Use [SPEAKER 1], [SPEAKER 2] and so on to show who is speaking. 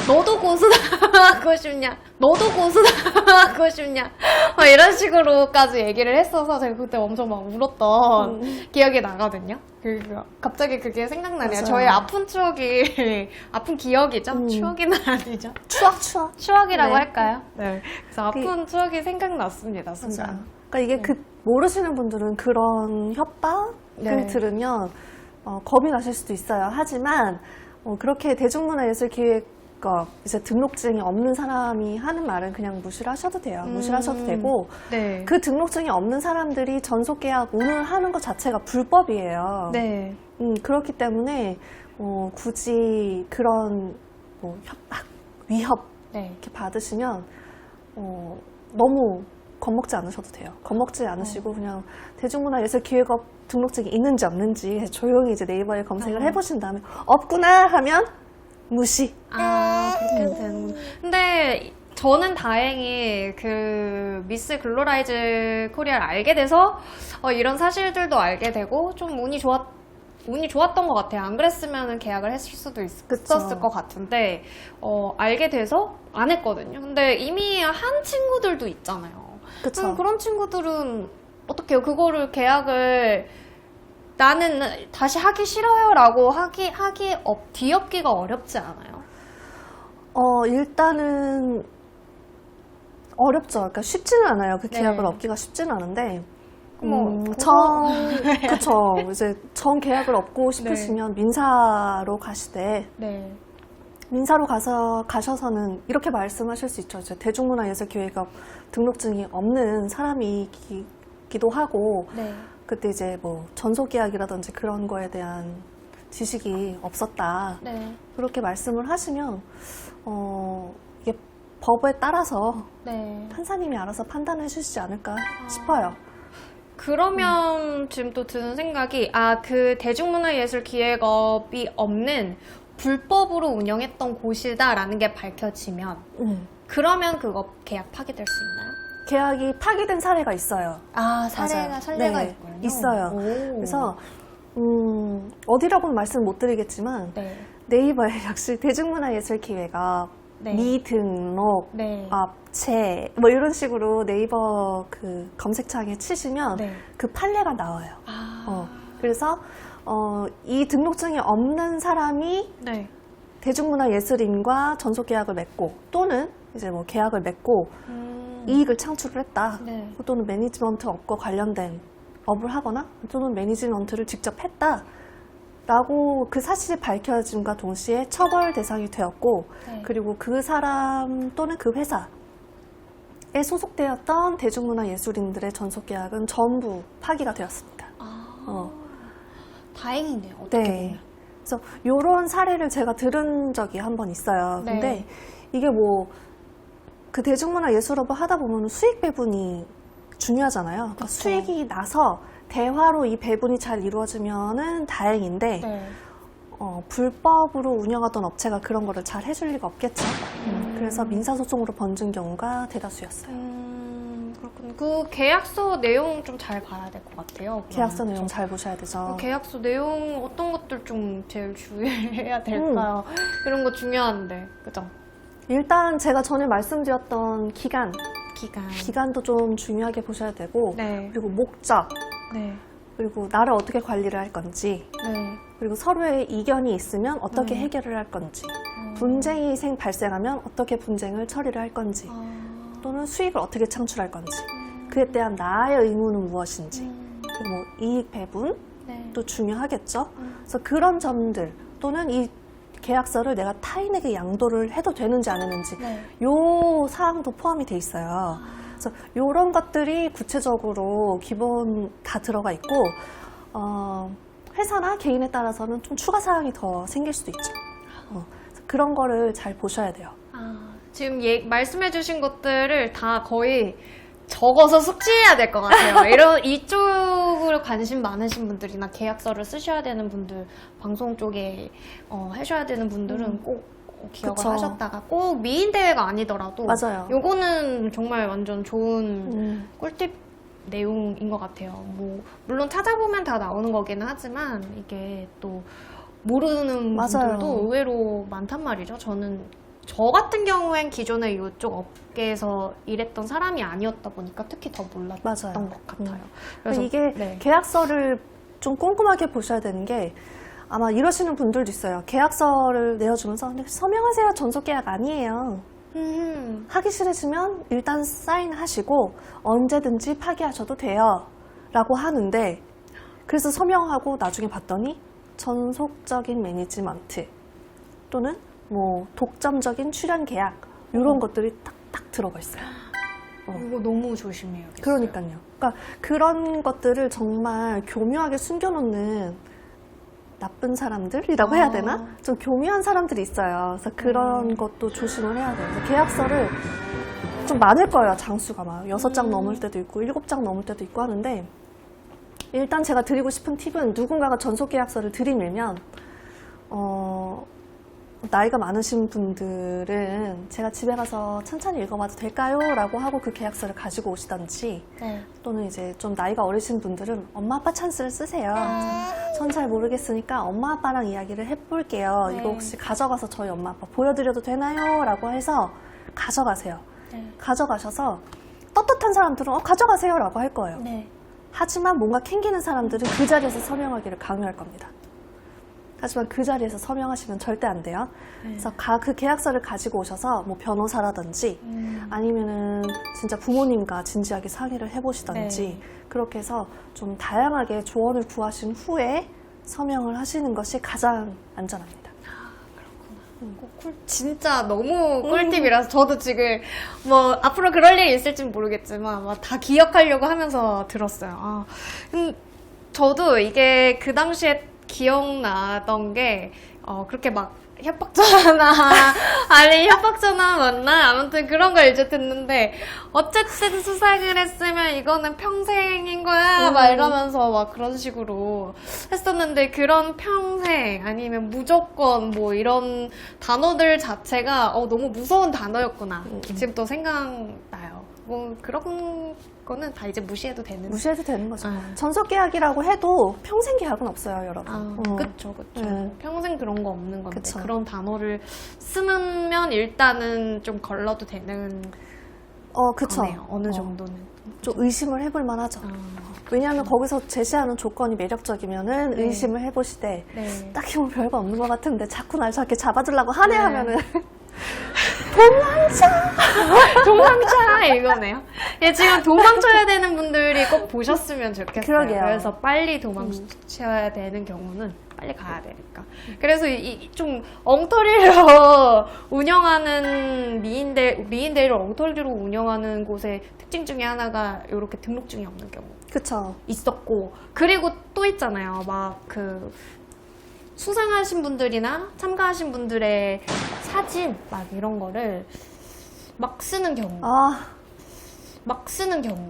[SPEAKER 1] 너도 고수하고 싶냐? 너도 고수하고 싶냐? 막 이런 식으로까지 얘기를 했어서 제가 그때 엄청 막 울었던 기억이 나거든요. 갑자기 그게 생각나네요.
[SPEAKER 2] 맞아요.
[SPEAKER 1] 저의 아픈 추억이 아픈 기억이죠? 추억이는 아니죠? 추억이라고
[SPEAKER 2] 네.
[SPEAKER 1] 할까요? 네. 그래서 아픈 추억이 생각났습니다. 순간.
[SPEAKER 2] 맞아요. 그러니까 이게 모르시는 분들은 그런 협박을
[SPEAKER 1] 네.
[SPEAKER 2] 들으면 겁이 나실 수도 있어요. 하지만 그렇게 대중문화예술기획업 이제 등록증이 없는 사람이 하는 말은 그냥 무시를 하셔도 돼요. 무시를 하셔도 되고
[SPEAKER 1] 네.
[SPEAKER 2] 그 등록증이 없는 사람들이 전속계약 운을 하는 것 자체가 불법이에요.
[SPEAKER 1] 네.
[SPEAKER 2] 그렇기 때문에 굳이 그런 협박, 위협
[SPEAKER 1] 네.
[SPEAKER 2] 이렇게 받으시면 너무 겁먹지 않으셔도 돼요. 겁먹지 않으시고 그냥 대중문화예술기획업 등록증이 있는지 없는지 조용히 이제 네이버에 검색을 해보신 다음에 없구나 하면 무시.
[SPEAKER 1] 아, 그렇게 되는구나. 근데 저는 다행히 그 미스 글로라이즈 코리아를 알게 돼서 이런 사실들도 알게 되고 좀 운이 좋았던 것 같아요. 안 그랬으면 계약을 했을 수도 있었을 것 같은데 알게 돼서 안 했거든요. 근데 이미 한 친구들도 있잖아요.
[SPEAKER 2] 그쵸.
[SPEAKER 1] 그런 친구들은 어떻게 해요? 그거를 계약을 나는 다시 하기 싫어요 라고 뒤엎기가 어렵지 않아요?
[SPEAKER 2] 일단은 어렵죠. 그러니까 쉽지는 않아요. 그 계약을
[SPEAKER 1] 네.
[SPEAKER 2] 얻기가 쉽지는 않은데
[SPEAKER 1] 그거-
[SPEAKER 2] 그쵸. 이제 정 계약을 얻고 싶으시면 민사로 가시되
[SPEAKER 1] 네.
[SPEAKER 2] 민사로 가셔서는 이렇게 말씀하실 수 있죠. 이제 대중문화예술기획업 등록증이 없는 사람이기도 하고
[SPEAKER 1] 네.
[SPEAKER 2] 그때 이제 뭐 전속계약이라든지 그런 거에 대한 지식이 없었다.
[SPEAKER 1] 네.
[SPEAKER 2] 그렇게 말씀을 하시면 이게 법에 따라서
[SPEAKER 1] 네.
[SPEAKER 2] 판사님이 알아서 판단해 주시지 않을까 싶어요.
[SPEAKER 1] 그러면 지금 또 드는 생각이 그 대중문화예술기획업이 없는 불법으로 운영했던 곳이다라는 게 밝혀지면 그러면 그거 계약 파기될 수 있나요?
[SPEAKER 2] 계약이 파기된 사례가 있어요.
[SPEAKER 1] 사례가
[SPEAKER 2] 네,
[SPEAKER 1] 있군요.
[SPEAKER 2] 있어요.
[SPEAKER 1] 오.
[SPEAKER 2] 그래서 어디라고는 말씀 못 드리겠지만
[SPEAKER 1] 네.
[SPEAKER 2] 네이버에 역시 대중문화예술기획업
[SPEAKER 1] 네.
[SPEAKER 2] 미등록
[SPEAKER 1] 네.
[SPEAKER 2] 업체 뭐 이런 식으로 네이버 그 검색창에 치시면
[SPEAKER 1] 네.
[SPEAKER 2] 그 판례가 나와요. 그래서 이 등록증이 없는 사람이
[SPEAKER 1] 네.
[SPEAKER 2] 대중문화예술인과 전속계약을 맺고 또는 이제 뭐 계약을 맺고 이익을 창출을 했다.
[SPEAKER 1] 네.
[SPEAKER 2] 또는 매니지먼트 업과 관련된 업을 하거나 또는 매니지먼트를 직접 했다. 라고 그 사실이 밝혀짐과 동시에 처벌 대상이 되었고
[SPEAKER 1] 네.
[SPEAKER 2] 그리고 그 사람 또는 그 회사에 소속되었던 대중문화예술인들의 전속계약은 전부 파기가 되었습니다.
[SPEAKER 1] 다행이네요. 어떻게
[SPEAKER 2] 네.
[SPEAKER 1] 보면.
[SPEAKER 2] 그래서 이런 사례를 제가 들은 적이 한 번 있어요.
[SPEAKER 1] 네.
[SPEAKER 2] 근데 이게 뭐 그 대중문화예술업을 하다 보면 수익 배분이 중요하잖아요. 그러니까
[SPEAKER 1] 그쵸.
[SPEAKER 2] 수익이 나서 대화로 이 배분이 잘 이루어지면은 다행인데
[SPEAKER 1] 네.
[SPEAKER 2] 불법으로 운영하던 업체가 그런 거를 잘 해줄 리가 없겠죠. 그래서 민사소송으로 번진 경우가 대다수였어요.
[SPEAKER 1] 그렇군요. 그 계약서 내용 좀 잘 봐야 될 것 같아요.
[SPEAKER 2] 계약서
[SPEAKER 1] 그러면
[SPEAKER 2] 내용 잘 보셔야 되죠.
[SPEAKER 1] 그 계약서 내용 어떤 것들 좀 제일 주의해야 될까요? 이런 거 중요한데, 그죠?
[SPEAKER 2] 일단 제가 전에 말씀드렸던
[SPEAKER 1] 기간.
[SPEAKER 2] 기간도 좀 중요하게 보셔야 되고
[SPEAKER 1] 네.
[SPEAKER 2] 그리고 목적
[SPEAKER 1] 네.
[SPEAKER 2] 그리고 나를 어떻게 관리를 할 건지
[SPEAKER 1] 네.
[SPEAKER 2] 그리고 서로의 이견이 있으면 어떻게
[SPEAKER 1] 네.
[SPEAKER 2] 해결을 할 건지 분쟁이 발생하면 어떻게 분쟁을 처리를 할 건지 또는 수익을 어떻게 창출할 건지 그에 대한 나의 의무는 무엇인지 그리고 뭐 이익 배분도
[SPEAKER 1] 네.
[SPEAKER 2] 중요하겠죠. 그래서 그런 점들 또는 이 계약서를 내가 타인에게 양도를 해도 되는지 안 되는지
[SPEAKER 1] 네.
[SPEAKER 2] 요 사항도 포함이 돼 있어요. 그래서 이런 것들이 구체적으로 기본 다 들어가 있고 회사나 개인에 따라서는 좀 추가 사항이 더 생길 수도 있죠. 그래서 그런 거를 잘 보셔야 돼요.
[SPEAKER 1] 지금 말씀해주신 것들을 다 거의 적어서 숙지해야 될 것 같아요. 이쪽으로 관심 많으신 분들이나 계약서를 쓰셔야 되는 분들, 방송 쪽에 하셔야 되는 분들은 꼭 기억을
[SPEAKER 2] 그쵸.
[SPEAKER 1] 하셨다가 꼭 미인대회가 아니더라도
[SPEAKER 2] 맞아요.
[SPEAKER 1] 요거는 정말 완전 좋은 꿀팁 내용인 것 같아요. 뭐 물론 찾아보면 다 나오는 거기는 하지만 이게 또 모르는
[SPEAKER 2] 맞아요.
[SPEAKER 1] 분들도 의외로 많단 말이죠. 저는 저 같은 경우엔 기존에 이쪽 업계에서 일했던 사람이 아니었다 보니까 특히 더 몰랐던
[SPEAKER 2] 맞아요.
[SPEAKER 1] 것 같아요.
[SPEAKER 2] 그래서 이게
[SPEAKER 1] 네.
[SPEAKER 2] 계약서를 좀 꼼꼼하게 보셔야 되는 게 아마 이러시는 분들도 있어요. 계약서를 내어주면서 근데 서명하세요. 전속 계약 아니에요. 하기 싫으시면 일단 사인하시고 언제든지 파기하셔도 돼요. 라고 하는데 그래서 서명하고 나중에 봤더니 전속적인 매니지먼트 또는 뭐 독점적인 출연 계약 이런 것들이 딱딱 들어가 있어요.
[SPEAKER 1] 이거 너무 조심해요.
[SPEAKER 2] 그러니까요. 그러니까 그런 것들을 정말 교묘하게 숨겨놓는 나쁜 사람들이라고 해야 되나? 좀 교묘한 사람들이 있어요. 그래서 그런 것도 조심을 해야 돼요. 그래서 계약서를 좀 많을 거예요. 장수가 막 6장 넘을 때도 있고 7장 넘을 때도 있고 하는데 일단 제가 드리고 싶은 팁은 누군가가 전속 계약서를 들이밀면 나이가 많으신 분들은 제가 집에 가서 천천히 읽어봐도 될까요? 라고 하고 그 계약서를 가지고 오시던지
[SPEAKER 1] 네.
[SPEAKER 2] 또는 이제 좀 나이가 어리신 분들은 엄마 아빠 찬스를 쓰세요. 전 잘 모르겠으니까 엄마 아빠랑 이야기를 해볼게요.
[SPEAKER 1] 네.
[SPEAKER 2] 이거 혹시 가져가서 저희 엄마 아빠 보여드려도 되나요? 라고 해서 가져가세요.
[SPEAKER 1] 네.
[SPEAKER 2] 가져가셔서 떳떳한 사람들은 가져가세요 라고 할 거예요.
[SPEAKER 1] 네.
[SPEAKER 2] 하지만 뭔가 캥기는 사람들은 그 자리에서 서명하기를 강요할 겁니다. 하지만 그 자리에서 서명하시면 절대 안 돼요. 그래서 그 계약서를 가지고 오셔서 뭐 변호사라든지 아니면은 진짜 부모님과 진지하게 상의를 해보시던지
[SPEAKER 1] 네.
[SPEAKER 2] 그렇게 해서 좀 다양하게 조언을 구하신 후에 서명을 하시는 것이 가장 안전합니다.
[SPEAKER 1] 진짜 너무 꿀팁이라서 저도 지금 뭐 앞으로 그럴 일이 있을진 모르겠지만 막 다 기억하려고 하면서 들었어요. 저도 이게 그 당시에 기억나던 게 그렇게 막 협박전화 아니 협박전화 맞나? 아무튼 그런 걸 이제 듣는데 어쨌든 수상을 했으면 이거는 평생인 거야 막 이러면서 막 그런 식으로 했었는데 그런 평생 아니면 무조건 뭐 이런 단어들 자체가 너무 무서운 단어였구나 지금 또 생각나요. 뭐 그런 거는 다 이제 무시해도 되는.
[SPEAKER 2] 무시해도 되는 거죠. 전속 계약이라고 해도 평생 계약은 없어요, 여러분.
[SPEAKER 1] 그쵸.
[SPEAKER 2] 네.
[SPEAKER 1] 평생 그런 거 없는 건데
[SPEAKER 2] 그쵸.
[SPEAKER 1] 그런 단어를 쓰면 일단은 좀 걸러도 되는
[SPEAKER 2] 그쵸.
[SPEAKER 1] 거네요. 어느 정도는.
[SPEAKER 2] 좀 의심을 해볼 만하죠. 왜냐하면 거기서 제시하는 조건이 매력적이면
[SPEAKER 1] 네.
[SPEAKER 2] 의심을 해보시되
[SPEAKER 1] 네.
[SPEAKER 2] 딱히 뭐 별거 없는 것 같은데 자꾸 날 저렇게 잡아주려고 하네
[SPEAKER 1] 네.
[SPEAKER 2] 하면은
[SPEAKER 1] 도망차 이거네요. 예, 지금 도망쳐야 되는 분들이 꼭 보셨으면 좋겠어요.
[SPEAKER 2] 그러게요.
[SPEAKER 1] 그래서 빨리 도망쳐야 되는 경우는 빨리 가야 되니까. 그래서 좀 엉터리로 운영하는 미인대를 엉터리로 운영하는 곳의 특징 중에 하나가 이렇게 등록증이 없는 경우
[SPEAKER 2] 그쵸.
[SPEAKER 1] 있었고, 그리고 또 있잖아요. 막 수상하신 분들이나 참가하신 분들의 사진 막 이런 거를 막 쓰는 경우. 막 쓰는 경우.